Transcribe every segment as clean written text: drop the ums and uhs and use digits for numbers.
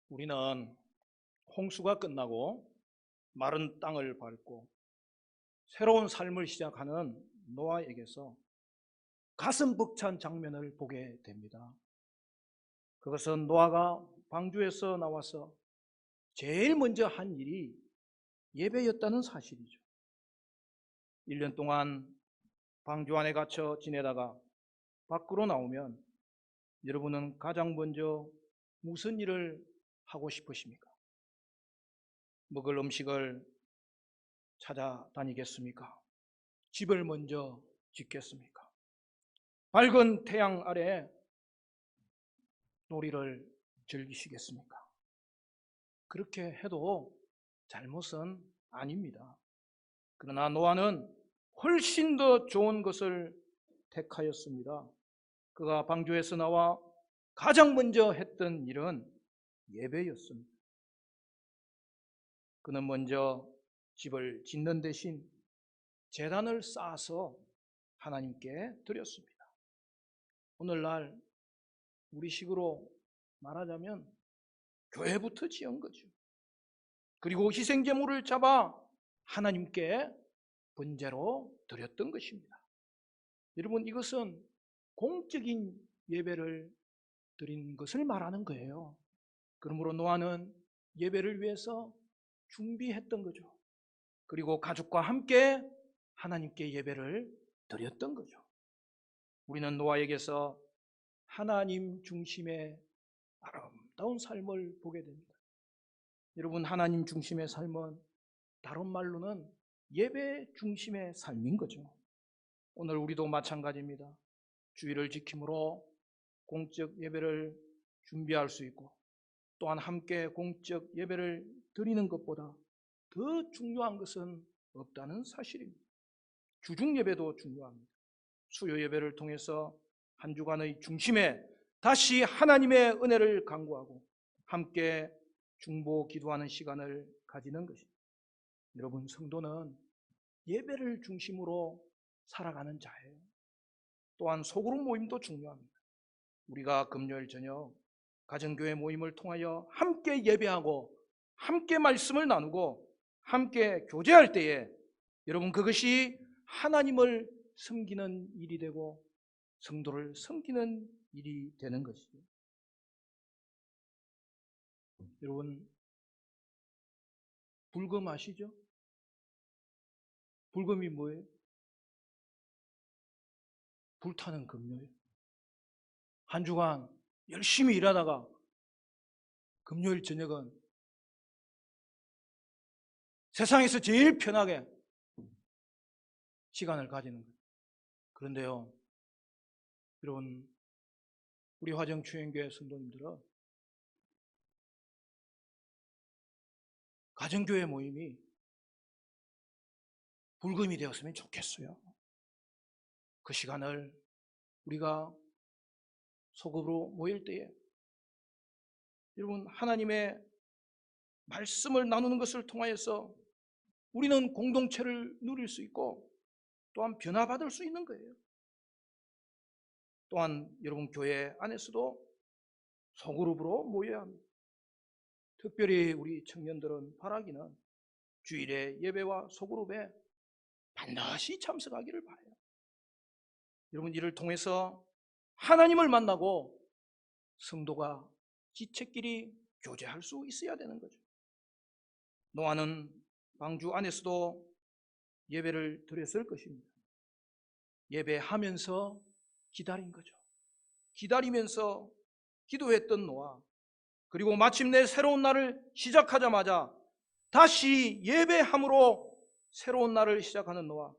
우리는 홍수가 끝나고 마른 땅을 밟고 새로운 삶을 시작하는 노아에게서 가슴 벅찬 장면을 보게 됩니다. 그것은 노아가 방주에서 나와서 제일 먼저 한 일이 예배였다는 사실이죠. 1년 동안 방주 안에 갇혀 지내다가 밖으로 나오면 여러분은 가장 먼저 무슨 일을 하고 싶으십니까? 먹을 음식을 찾아다니겠습니까? 집을 먼저 짓겠습니까? 밝은 태양 아래 놀이를 즐기시겠습니까? 그렇게 해도 잘못은 아닙니다. 그러나 노아는 훨씬 더 좋은 것을 택하였습니다. 그가 방주에서 나와 가장 먼저 했던 일은 예배였습니다. 그는 먼저 집을 짓는 대신 제단을 쌓아서 하나님께 드렸습니다. 오늘날 우리식으로 말하자면 교회부터 지은 거죠. 그리고 희생제물을 잡아 하나님께 번제로 드렸던 것입니다. 여러분, 이것은 공적인 예배를 드린 것을 말하는 거예요. 그러므로 노아는 예배를 위해서 준비했던 거죠. 그리고 가족과 함께 하나님께 예배를 드렸던 거죠. 우리는 노아에게서 하나님 중심의 아름다운 삶을 보게 됩니다. 여러분, 하나님 중심의 삶은 다른 말로는 예배 중심의 삶인 거죠. 오늘 우리도 마찬가지입니다. 주일을 지킴으로 공적 예배를 준비할 수 있고, 또한 함께 공적 예배를 드리는 것보다 더 중요한 것은 없다는 사실입니다. 주중 예배도 중요합니다. 수요 예배를 통해서 한 주간의 중심에 다시 하나님의 은혜를 간구하고 함께 중보 기도하는 시간을 가지는 것입니다. 여러분, 성도는 예배를 중심으로 살아가는 자예요. 또한 소그룹 모임도 중요합니다. 우리가 금요일 저녁 가정교회 모임을 통하여 함께 예배하고 함께 말씀을 나누고 함께 교제할 때에 여러분, 그것이 하나님을 섬기는 일이 되고 성도를 섬기는 일이 되는 것이죠. 여러분, 불금 아시죠? 불금이 뭐예요? 불타는 금요일. 한 주간 열심히 일하다가 금요일 저녁은 세상에서 제일 편하게 시간을 가지는 거예요. 그런데요, 여러분, 우리 화정추행교회 성도님들은 가정교회 모임이 불금이 되었으면 좋겠어요. 그 시간을 우리가 소급으로 모일 때에 여러분, 하나님의 말씀을 나누는 것을 통하여서 우리는 공동체를 누릴 수 있고 또한 변화받을 수 있는 거예요. 또한 여러분, 교회 안에서도 소그룹으로 모여야 합니다. 특별히 우리 청년들은 바라기는 주일에 예배와 소그룹에 반드시 참석하기를 바라요. 여러분, 이를 통해서 하나님을 만나고 성도가 지체끼리 교제할 수 있어야 되는 거죠. 노아는 방주 안에서도 예배를 드렸을 것입니다. 예배하면서 기다린 거죠. 기다리면서 기도했던 노아, 그리고 마침내 새로운 날을 시작하자마자 다시 예배함으로 새로운 날을 시작하는 노아.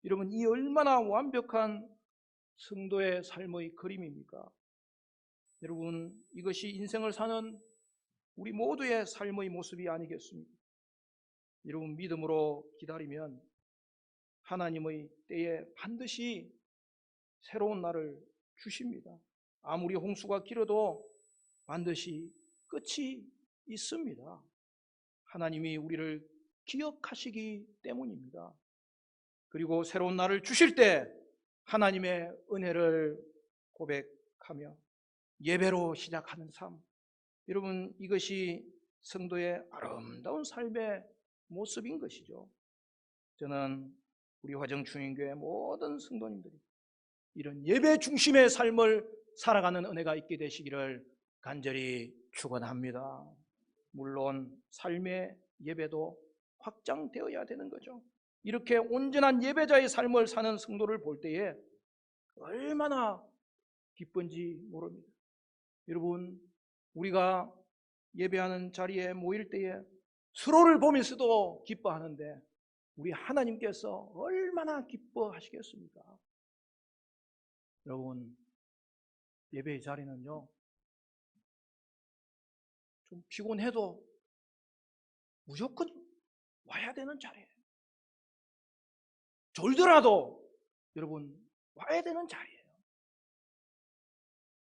여러분, 이 얼마나 완벽한 성도의 삶의 그림입니까? 여러분, 이것이 인생을 사는 우리 모두의 삶의 모습이 아니겠습니까? 여러분, 믿음으로 기다리면 하나님의 때에 반드시 새로운 날을 주십니다. 아무리 홍수가 길어도 반드시 끝이 있습니다. 하나님이 우리를 기억하시기 때문입니다. 그리고 새로운 날을 주실 때 하나님의 은혜를 고백하며 예배로 시작하는 삶, 여러분, 이것이 성도의 아름다운 삶의 모습인 것이죠. 저는 우리 화정충인교회 모든 성도님들이 이런 예배 중심의 삶을 살아가는 은혜가 있게 되시기를 간절히 축원합니다. 물론 삶의 예배도 확장되어야 되는 거죠. 이렇게 온전한 예배자의 삶을 사는 성도를 볼 때에 얼마나 기쁜지 모릅니다. 여러분, 우리가 예배하는 자리에 모일 때에 서로를 보면서도 기뻐하는데 우리 하나님께서 얼마나 기뻐하시겠습니까? 여러분, 예배의 자리는요, 좀 피곤해도 무조건 와야 되는 자리예요. 졸더라도 여러분 와야 되는 자리예요.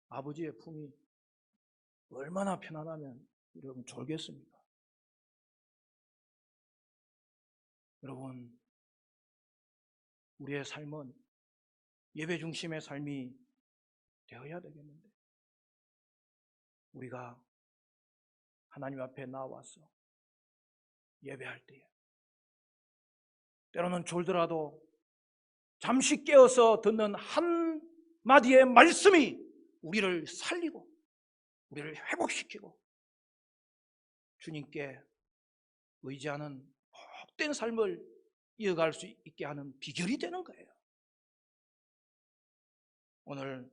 아버지의 품이 얼마나 편안하면 여러분 졸겠습니까? 여러분, 우리의 삶은 예배 중심의 삶이 되어야 되겠는데 우리가 하나님 앞에 나와서 예배할 때에 때로는 졸더라도 잠시 깨어서 듣는 한마디의 말씀이 우리를 살리고 우리를 회복시키고 주님께 의지하는 복된 삶을 이어갈 수 있게 하는 비결이 되는 거예요. 오늘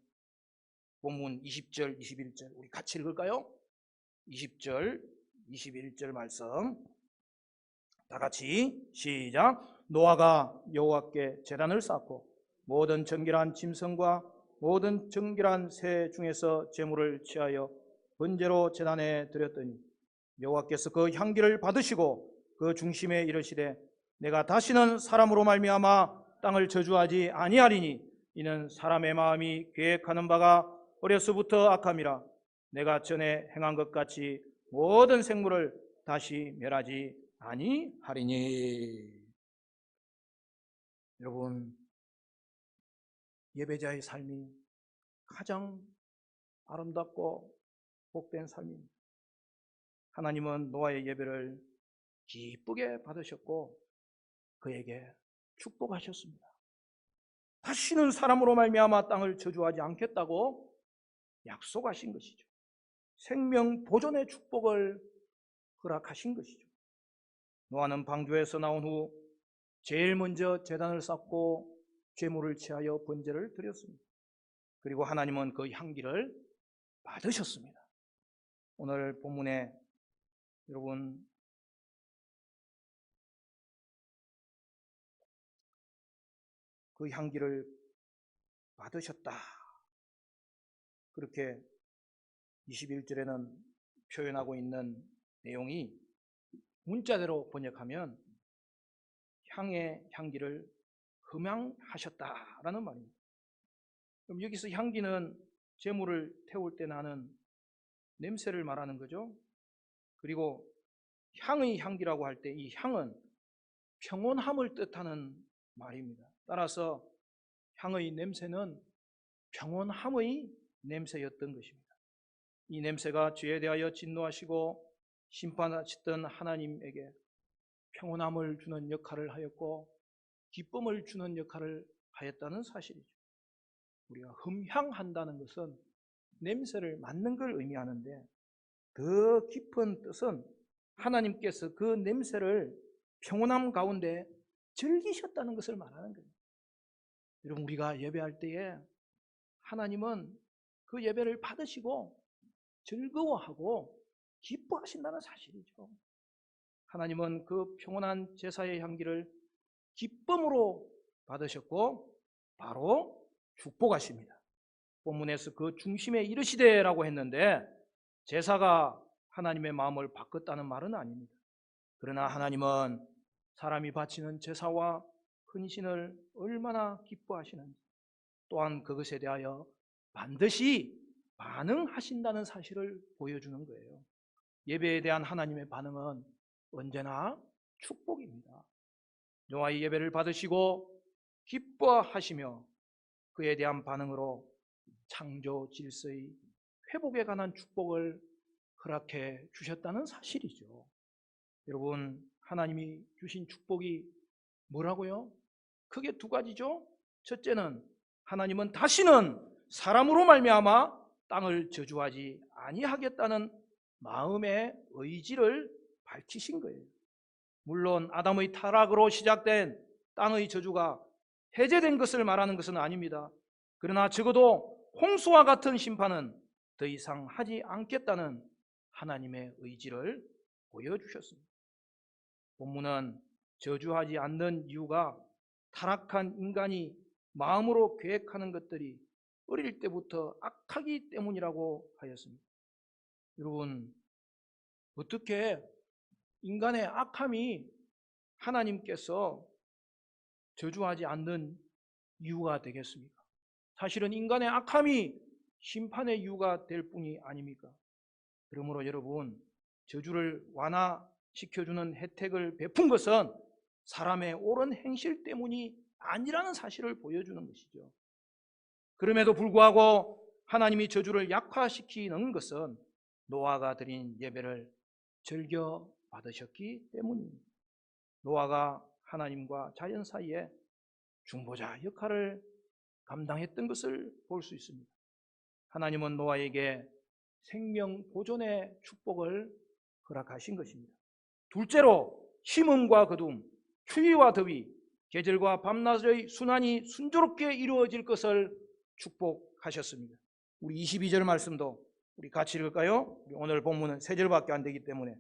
본문 20절, 21절 우리 같이 읽을까요? 20절, 21절 말씀 다 같이 시작. 노아가 여호와께 제단을 쌓고 모든 정결한 짐승과 모든 정결한 새 중에서 제물을 취하여 번제로 제단에 드렸더니 여호와께서 그 향기를 받으시고 그 중심에 이르시되 내가 다시는 사람으로 말미암아 땅을 저주하지 아니하리니 이는 사람의 마음이 계획하는 바가 어려서부터 악함이라 내가 전에 행한 것 같이 모든 생물을 다시 멸하지 아니하리니. 여러분, 예배자의 삶이 가장 아름답고 복된 삶입니다. 하나님은 노아의 예배를 기쁘게 받으셨고 그에게 축복하셨습니다. 다시는 사람으로 말미암아 땅을 저주하지 않겠다고 약속하신 것이죠. 생명 보존의 축복을 허락하신 것이죠. 노아는 방주에서 나온 후 제일 먼저 제단을 쌓고 제물을 취하여 번제를 드렸습니다. 그리고 하나님은 그 향기를 받으셨습니다. 오늘 본문에 여러분 그 향기를 받으셨다. 그렇게 21절에는 표현하고 있는 내용이 문자대로 번역하면 향의 향기를 흠향하셨다라는 말입니다. 그럼 여기서 향기는 제물을 태울 때 나는 냄새를 말하는 거죠. 그리고 향의 향기라고 할 때 이 향은 평온함을 뜻하는 말입니다. 따라서 향의 냄새는 평온함의 냄새였던 것입니다. 이 냄새가 죄에 대하여 진노하시고 심판하시던 하나님에게 평온함을 주는 역할을 하였고 기쁨을 주는 역할을 하였다는 사실이죠. 우리가 흠향한다는 것은 냄새를 맡는 걸 의미하는데 더 깊은 뜻은 하나님께서 그 냄새를 평온함 가운데 즐기셨다는 것을 말하는 거예요. 여러분, 우리가 예배할 때에 하나님은 그 예배를 받으시고 즐거워하고 기뻐하신다는 사실이죠. 하나님은 그 평온한 제사의 향기를 기쁨으로 받으셨고 바로 축복하십니다. 본문에서 그 중심에 이르시되라고 했는데 제사가 하나님의 마음을 바꿨다는 말은 아닙니다. 그러나 하나님은 사람이 바치는 제사와 헌신을 얼마나 기뻐하시는지 또한 그것에 대하여 반드시 반응하신다는 사실을 보여주는 거예요. 예배에 대한 하나님의 반응은 언제나 축복입니다. 노아의 예배를 받으시고 기뻐하시며 그에 대한 반응으로 창조 질서의 회복에 관한 축복을 허락해 주셨다는 사실이죠. 여러분, 하나님이 주신 축복이 뭐라고요? 크게 두 가지죠. 첫째는 하나님은 다시는 사람으로 말미암아 땅을 저주하지 아니하겠다는 마음의 의지를 밝히신 거예요. 물론 아담의 타락으로 시작된 땅의 저주가 해제된 것을 말하는 것은 아닙니다. 그러나 적어도 홍수와 같은 심판은 더 이상 하지 않겠다는 하나님의 의지를 보여주셨습니다. 본문은 저주하지 않는 이유가 타락한 인간이 마음으로 계획하는 것들이 어릴 때부터 악하기 때문이라고 하였습니다. 여러분, 어떻게 인간의 악함이 하나님께서 저주하지 않는 이유가 되겠습니까? 사실은 인간의 악함이 심판의 이유가 될 뿐이 아닙니까? 그러므로 여러분, 저주를 완화시켜주는 혜택을 베푼 것은 사람의 옳은 행실 때문이 아니라는 사실을 보여주는 것이죠. 그럼에도 불구하고 하나님이 저주를 약화시키는 것은 노아가 드린 예배를 즐겨 받으셨기 때문입니다. 노아가 하나님과 자연 사이에 중보자 역할을 감당했던 것을 볼 수 있습니다. 하나님은 노아에게 생명 보존의 축복을 허락하신 것입니다. 둘째로 심음과 거둠, 추위와 더위, 계절과 밤낮의 순환이 순조롭게 이루어질 것을 축복하셨습니다. 우리 22절 말씀도 우리 같이 읽을까요? 오늘 본문은 3절밖에 안 되기 때문에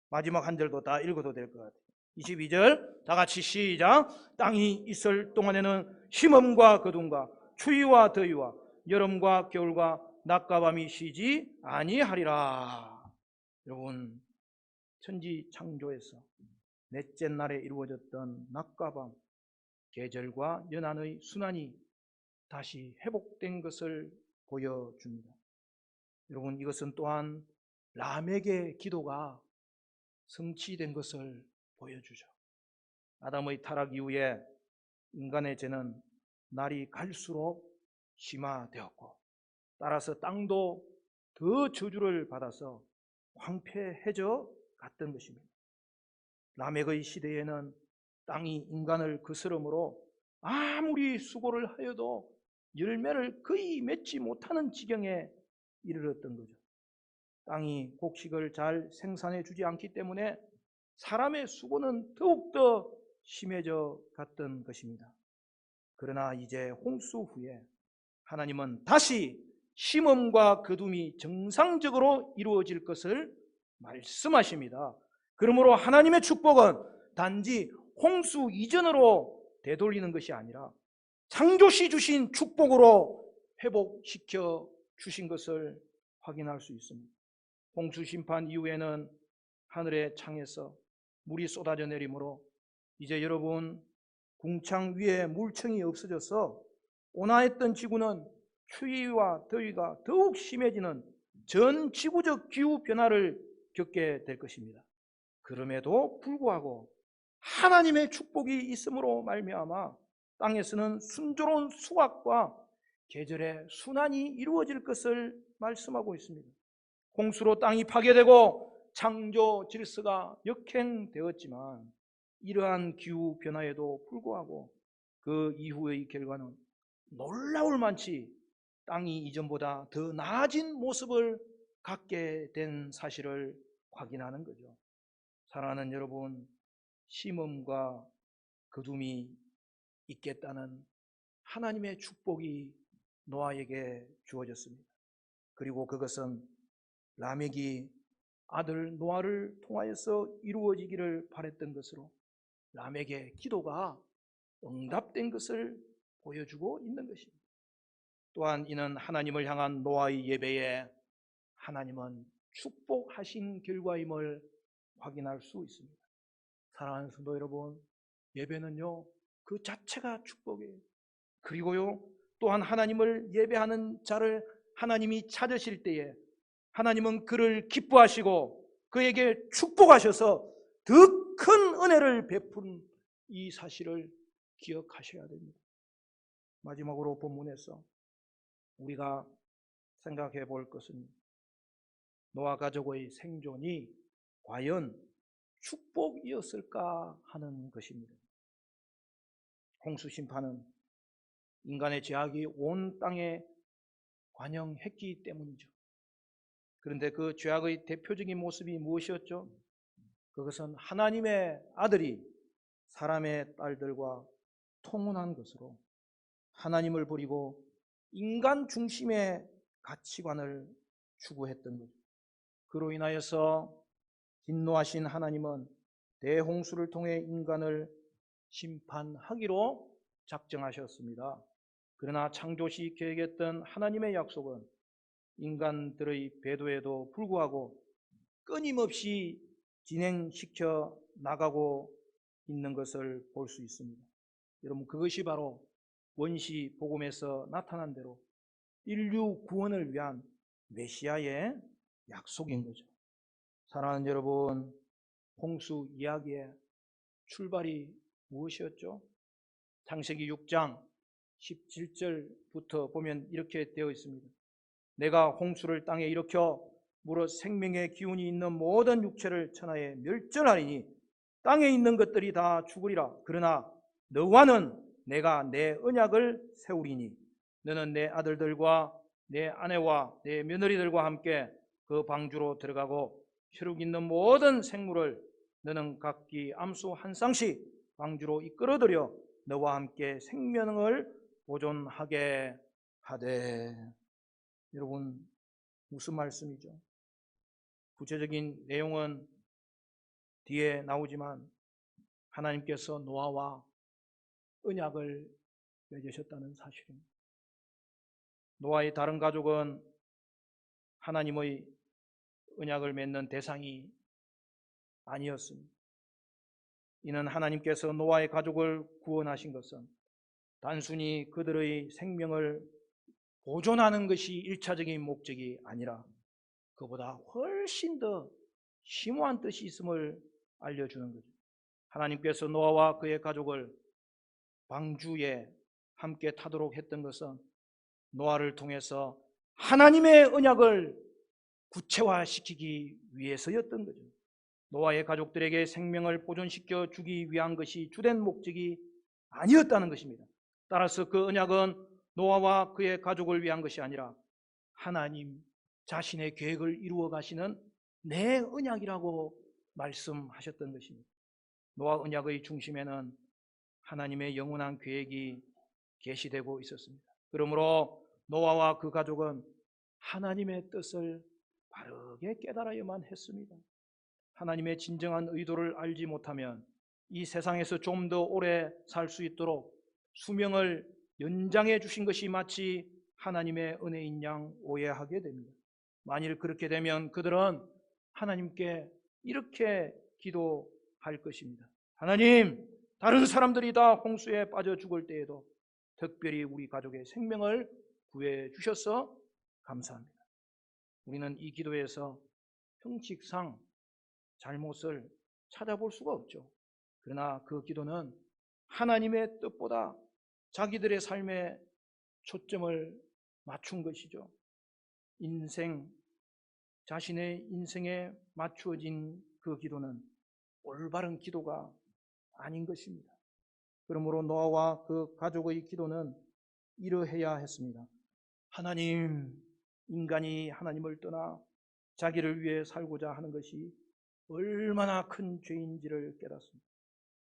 마지막 한 절도 다 읽어도 될 것 같아요. 22절 다 같이 시작. 땅이 있을 동안에는 심음과 거둠과 추위와 더위와 여름과 겨울과 낮과 밤이 쉬지 아니하리라. 여러분, 천지 창조에서 넷째 날에 이루어졌던 낮과 밤, 계절과 연한의 순환이 다시 회복된 것을 보여줍니다. 여러분, 이것은 또한 라멕의 기도가 성취된 것을 보여주죠. 아담의 타락 이후에 인간의 죄는 날이 갈수록 심화되었고, 따라서 땅도 더 저주를 받아서 황폐해져 갔던 것입니다. 라멕의 시대에는 땅이 인간을 거스름으로 아무리 수고를 하여도 열매를 거의 맺지 못하는 지경에 이르렀던 거죠. 땅이 곡식을 잘 생산해 주지 않기 때문에 사람의 수고는 더욱더 심해져 갔던 것입니다. 그러나 이제 홍수 후에 하나님은 다시 심음과 거둠이 정상적으로 이루어질 것을 말씀하십니다. 그러므로 하나님의 축복은 단지 홍수 이전으로 되돌리는 것이 아니라 창조시 주신 축복으로 회복시켜 주신 것을 확인할 수 있습니다. 홍수 심판 이후에는 하늘의 창에서 물이 쏟아져 내리므로 이제 여러분, 궁창 위에 물층이 없어져서 온화했던 지구는 추위와 더위가 더욱 심해지는 전 지구적 기후 변화를 겪게 될 것입니다. 그럼에도 불구하고 하나님의 축복이 있음으로 말미암아 땅에서는 순조로운 수확과 계절의 순환이 이루어질 것을 말씀하고 있습니다. 홍수로 땅이 파괴되고 창조 질서가 역행되었지만 이러한 기후 변화에도 불구하고 그 이후의 결과는 놀라울 만치 땅이 이전보다 더 나아진 모습을 갖게 된 사실을 확인하는 거죠. 사랑하는 여러분, 심음과 거둠이 있겠다는 하나님의 축복이 노아에게 주어졌습니다. 그리고 그것은 라멕이 아들 노아를 통하여서 이루어지기를 바랬던 것으로 라멕의 기도가 응답된 것을 보여주고 있는 것입니다. 또한 이는 하나님을 향한 노아의 예배에 하나님은 축복하신 결과임을 확인할 수 있습니다. 사랑하는 성도 여러분, 예배는요 그 자체가 축복이에요. 그리고요 또한 하나님을 예배하는 자를 하나님이 찾으실 때에 하나님은 그를 기뻐하시고 그에게 축복하셔서 더 큰 은혜를 베푼 이 사실을 기억하셔야 됩니다. 마지막으로 본문에서 우리가 생각해 볼 것은 노아 가족의 생존이 과연 축복이었을까 하는 것입니다. 홍수 심판은 인간의 죄악이 온 땅에 관영했기 때문이죠. 그런데 그 죄악의 대표적인 모습이 무엇이었죠? 그것은 하나님의 아들이 사람의 딸들과 통혼한 것으로 하나님을 버리고 인간 중심의 가치관을 추구했던 거죠. 그로 인하여서 진노하신 하나님은 대홍수를 통해 인간을 심판하기로 작정하셨습니다. 그러나 창조시 계획했던 하나님의 약속은 인간들의 배도에도 불구하고 끊임없이 진행시켜 나가고 있는 것을 볼 수 있습니다. 여러분, 그것이 바로 원시 복음에서 나타난 대로 인류 구원을 위한 메시아의 약속인 거죠. 사랑하는 여러분, 홍수 이야기의 출발이 무엇이었죠? 창세기 6장 17절부터 보면 이렇게 되어 있습니다. 내가 홍수를 땅에 일으켜 물어 생명의 기운이 있는 모든 육체를 천하에 멸절하리니 땅에 있는 것들이 다 죽으리라. 그러나 너와는 내가 내 언약을 세우리니 너는 내 아들들과 내 아내와 내 며느리들과 함께 그 방주로 들어가고 혈육 있는 모든 생물을 너는 각기 암수 한 쌍씩 방주로 이끌어들여 너와 함께 생명을 보존하게 하되. 여러분, 무슨 말씀이죠? 구체적인 내용은 뒤에 나오지만 하나님께서 노아와 언약을 맺으셨다는 사실입니다. 노아의 다른 가족은 하나님의 언약을 맺는 대상이 아니었습니다. 이는 하나님께서 노아의 가족을 구원하신 것은 단순히 그들의 생명을 보존하는 것이 일차적인 목적이 아니라 그보다 훨씬 더 심오한 뜻이 있음을 알려주는 거죠. 하나님께서 노아와 그의 가족을 방주에 함께 타도록 했던 것은 노아를 통해서 하나님의 언약을 구체화시키기 위해서였던 거죠. 노아의 가족들에게 생명을 보존시켜 주기 위한 것이 주된 목적이 아니었다는 것입니다. 따라서 그 언약은 노아와 그의 가족을 위한 것이 아니라 하나님 자신의 계획을 이루어 가시는 내 언약이라고 말씀하셨던 것입니다. 노아 언약의 중심에는 하나님의 영원한 계획이 계시되고 있었습니다. 그러므로 노아와 그 가족은 하나님의 뜻을 바르게 깨달아야만 했습니다. 하나님의 진정한 의도를 알지 못하면 이 세상에서 좀 더 오래 살 수 있도록 수명을 연장해 주신 것이 마치 하나님의 은혜인 양 오해하게 됩니다. 만일 그렇게 되면 그들은 하나님께 이렇게 기도할 것입니다. 하나님, 다른 사람들이 다 홍수에 빠져 죽을 때에도 특별히 우리 가족의 생명을 구해 주셔서 감사합니다. 우리는 이 기도에서 형식상 잘못을 찾아볼 수가 없죠. 그러나 그 기도는 하나님의 뜻보다 자기들의 삶에 초점을 맞춘 것이죠. 자신의 인생에 맞추어진 그 기도는 올바른 기도가 아닌 것입니다. 그러므로 노아와 그 가족의 기도는 이러해야 했습니다. 하나님, 인간이 하나님을 떠나 자기를 위해 살고자 하는 것이 얼마나 큰 죄인지를 깨닫습니다.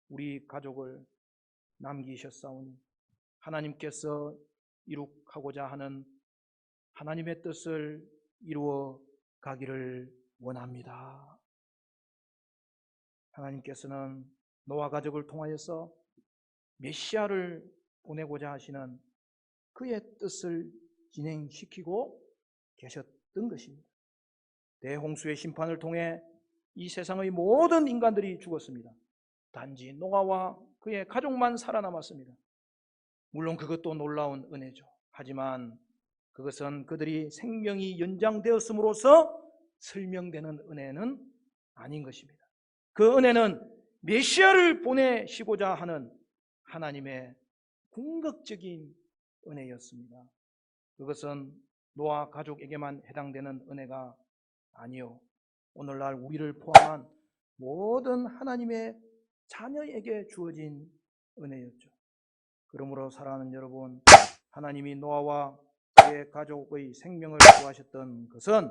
우리 가족을 남기셨사오니 하나님께서 이룩하고자 하는 하나님의 뜻을 이루어 가기를 원합니다. 하나님께서는 노아 가족을 통하여서 메시아를 보내고자 하시는 그의 뜻을 진행시키고 계셨던 것입니다. 대홍수의 심판을 통해 이 세상의 모든 인간들이 죽었습니다. 단지 노아와 그의 가족만 살아남았습니다. 물론 그것도 놀라운 은혜죠. 하지만 그것은 그들이 생명이 연장되었음으로써 설명되는 은혜는 아닌 것입니다. 그 은혜는 메시아를 보내시고자 하는 하나님의 궁극적인 은혜였습니다. 그것은 노아 가족에게만 해당되는 은혜가 아니요. 오늘날 우리를 포함한 모든 하나님의 자녀에게 주어진 은혜였죠. 그러므로 사랑하는 여러분, 하나님이 노아와 그의 가족의 생명을 구하셨던 것은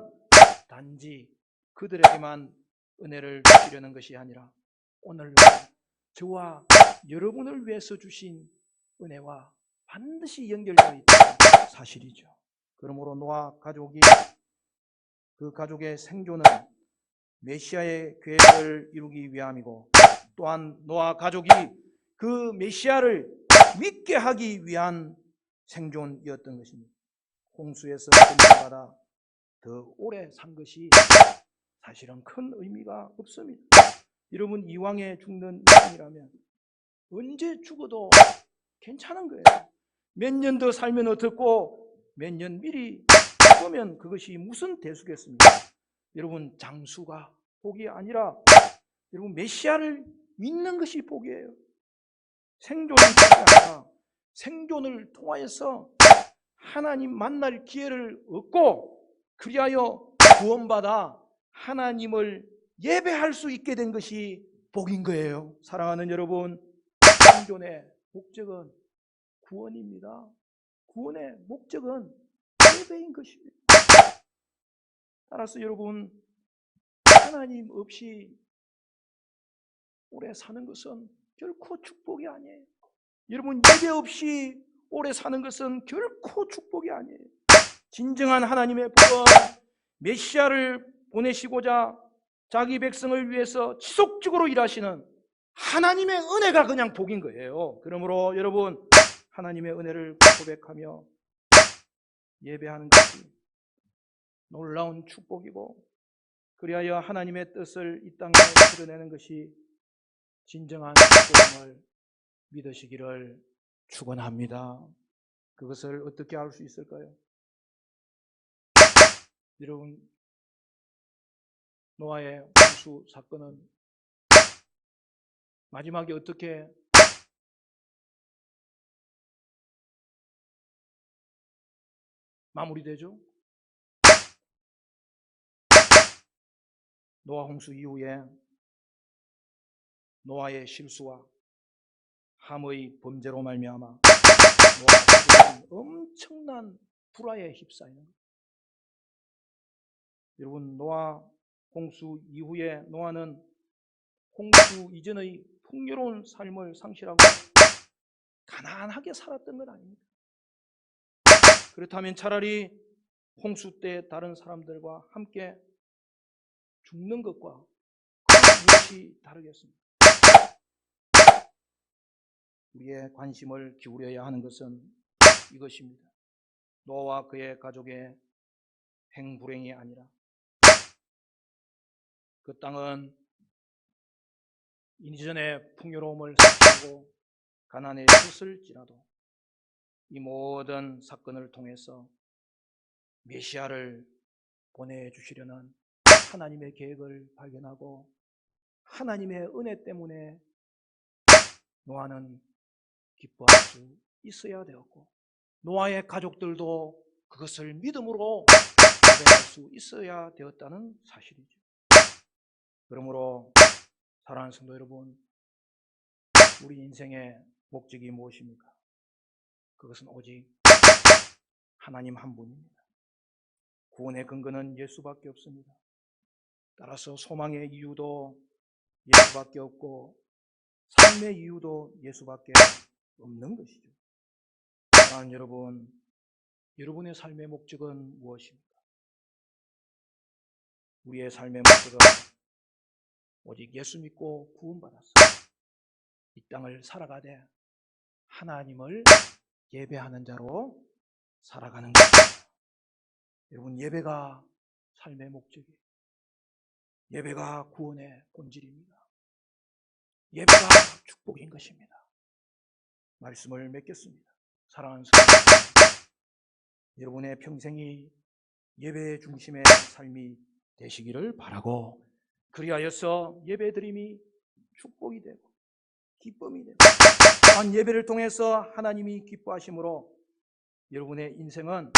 단지 그들에게만 은혜를 주시려는 것이 아니라 오늘날 저와 여러분을 위해서 주신 은혜와 반드시 연결되어 있다는 사실이죠. 그러므로 노아 가족이 그 가족의 생존은 메시아의 계획을 이루기 위함이고 또한 노아 가족이 그 메시아를 믿게 하기 위한 생존이었던 것입니다. 홍수에서 구원받아 더 오래 산 것이 사실은 큰 의미가 없습니다. 여러분 이왕에 죽는 인생이라면 언제 죽어도 괜찮은 거예요. 몇 년 더 살면 어떻고 몇 년 미리 죽으면 그것이 무슨 대수겠습니까? 여러분 장수가 복이 아니라 여러분 메시아를 믿는 것이 복이에요. 생존이 복이 아니라 생존을 통하여서 하나님 만날 기회를 얻고 그리하여 구원받아 하나님을 예배할 수 있게 된 것이 복인 거예요. 사랑하는 여러분, 생존의 목적은 구원입니다. 구원의 목적은 예배인 것입니다. 따라서 여러분, 하나님 없이 오래 사는 것은 결코 축복이 아니에요. 여러분 예배 없이 오래 사는 것은 결코 축복이 아니에요. 진정한 하나님의 복은 메시아를 보내시고자 자기 백성을 위해서 지속적으로 일하시는 하나님의 은혜가 그냥 복인 거예요. 그러므로 여러분 하나님의 은혜를 고백하며 예배하는 것이 놀라운 축복이고 그리하여 하나님의 뜻을 이 땅에 드러내는 것이 진정한 축복임을 믿으시기를 축원합니다. 그것을 어떻게 알 수 있을까요? 여러분 노아의 홍수 사건은 마지막에 어떻게 마무리되죠? 노아 홍수 이후에 노아의 실수와 함의 범죄로 말미암아 노아가 엄청난 불화에 휩싸이는 거예요. 여러분 노아 홍수 이후에 노아는 홍수 이전의 풍요로운 삶을 상실하고 가난하게 살았던 건 아닙니다. 그렇다면 차라리 홍수 때 다른 사람들과 함께 죽는 것과 무엇이 다르겠습니까? 우리의 관심을 기울여야 하는 것은 이것입니다. 노아와 그의 가족의 행불행이 아니라 그 땅은 이전의 풍요로움을 상실하고 가난에 졌을지라도 이 모든 사건을 통해서 메시아를 보내주시려는 하나님의 계획을 발견하고 하나님의 은혜 때문에 노아는 기뻐할 수 있어야 되었고 노아의 가족들도 그것을 믿음으로 고백할 수 있어야 되었다는 사실이죠. 그러므로 사랑하는 성도 여러분, 우리 인생의 목적이 무엇입니까? 그것은 오직 하나님 한 분입니다. 구원의 근거는 예수밖에 없습니다. 따라서 소망의 이유도 예수밖에 없고 삶의 이유도 예수밖에 없는 것이죠. 사랑하는 여러분, 여러분의 삶의 목적은 무엇입니까? 우리의 삶의 목적은 오직 예수 믿고 구원받았어 이 땅을 살아가되 하나님을 예배하는 자로 살아가는 것입니다. 여러분 예배가 삶의 목적이에요. 예배가 구원의 본질입니다. 예배가 축복인 것입니다. 말씀을 맺겠습니다. 사랑하는 성도 여러분의 평생이 예배의 중심의 삶이 되시기를 바라고 그리하여서 예배드림이 축복이 되고 기쁨이 되고 또한 예배를 통해서 하나님이 기뻐하심으로 여러분의 인생은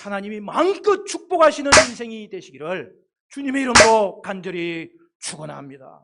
하나님이 마음껏 축복하시는 인생이 되시기를 주님의 이름으로 간절히 축원합니다.